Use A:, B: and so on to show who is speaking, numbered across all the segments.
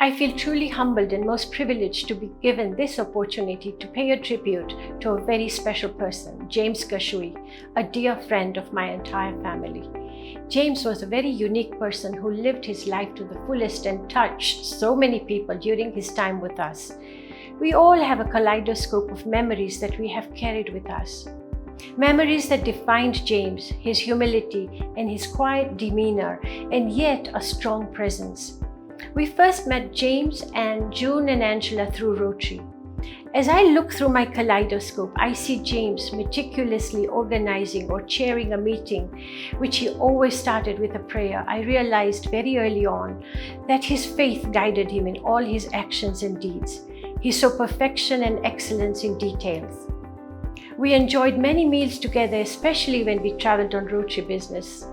A: I feel truly humbled and most privileged to be given this opportunity to pay a tribute to a very special person, James Gashui, a dear friend of my entire family. James was a very unique person who lived his life to the fullest and touched so many people during his time with us. We all have a kaleidoscope of memories that we have carried with us. Memories that defined James, his humility and his quiet demeanor, and yet a strong presence. We first met James and June and Angela through Rotary. As I look through my kaleidoscope, I see James meticulously organizing or chairing a meeting, which he always started with a prayer. I realized very early on that his faith guided him in all his actions and deeds. He saw perfection and excellence in details. We enjoyed many meals together, especially when we traveled on Rotary business.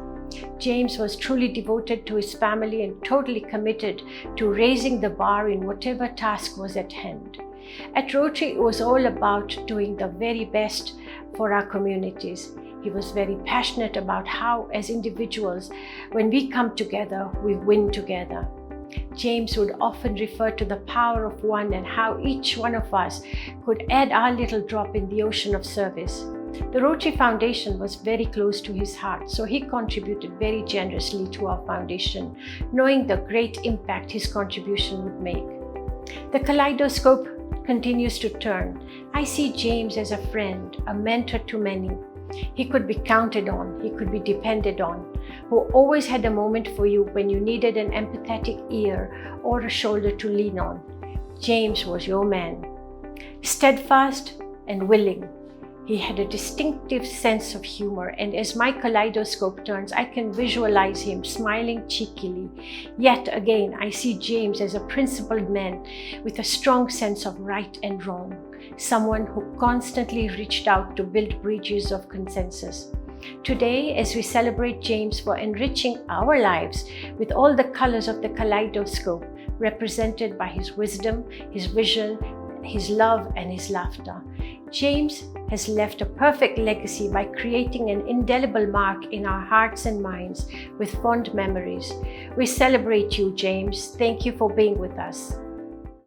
A: James was truly devoted to his family and totally committed to raising the bar in whatever task was at hand. At Rotary, it was all about doing the very best for our communities. He was very passionate about how, as individuals, when we come together, we win together. James would often refer to the power of one and how each one of us could add our little drop in the ocean of service. The Rotary Foundation was very close to his heart, so he contributed very generously to our foundation, knowing the great impact his contribution would make. The kaleidoscope continues to turn. I see James as a friend, a mentor to many. He could be counted on, he could be depended on, who always had a moment for you when you needed an empathetic ear or a shoulder to lean on. James was your man. Steadfast and willing. He had a distinctive sense of humor, and as my kaleidoscope turns, I can visualize him smiling cheekily. Yet again, I see James as a principled man with a strong sense of right and wrong, someone who constantly reached out to build bridges of consensus. Today, as we celebrate James for enriching our lives with all the colors of the kaleidoscope, represented by his wisdom, his vision, his love, and his laughter, James has left a perfect legacy by creating an indelible mark in our hearts and minds with fond memories. We celebrate you, James. Thank you for being with us.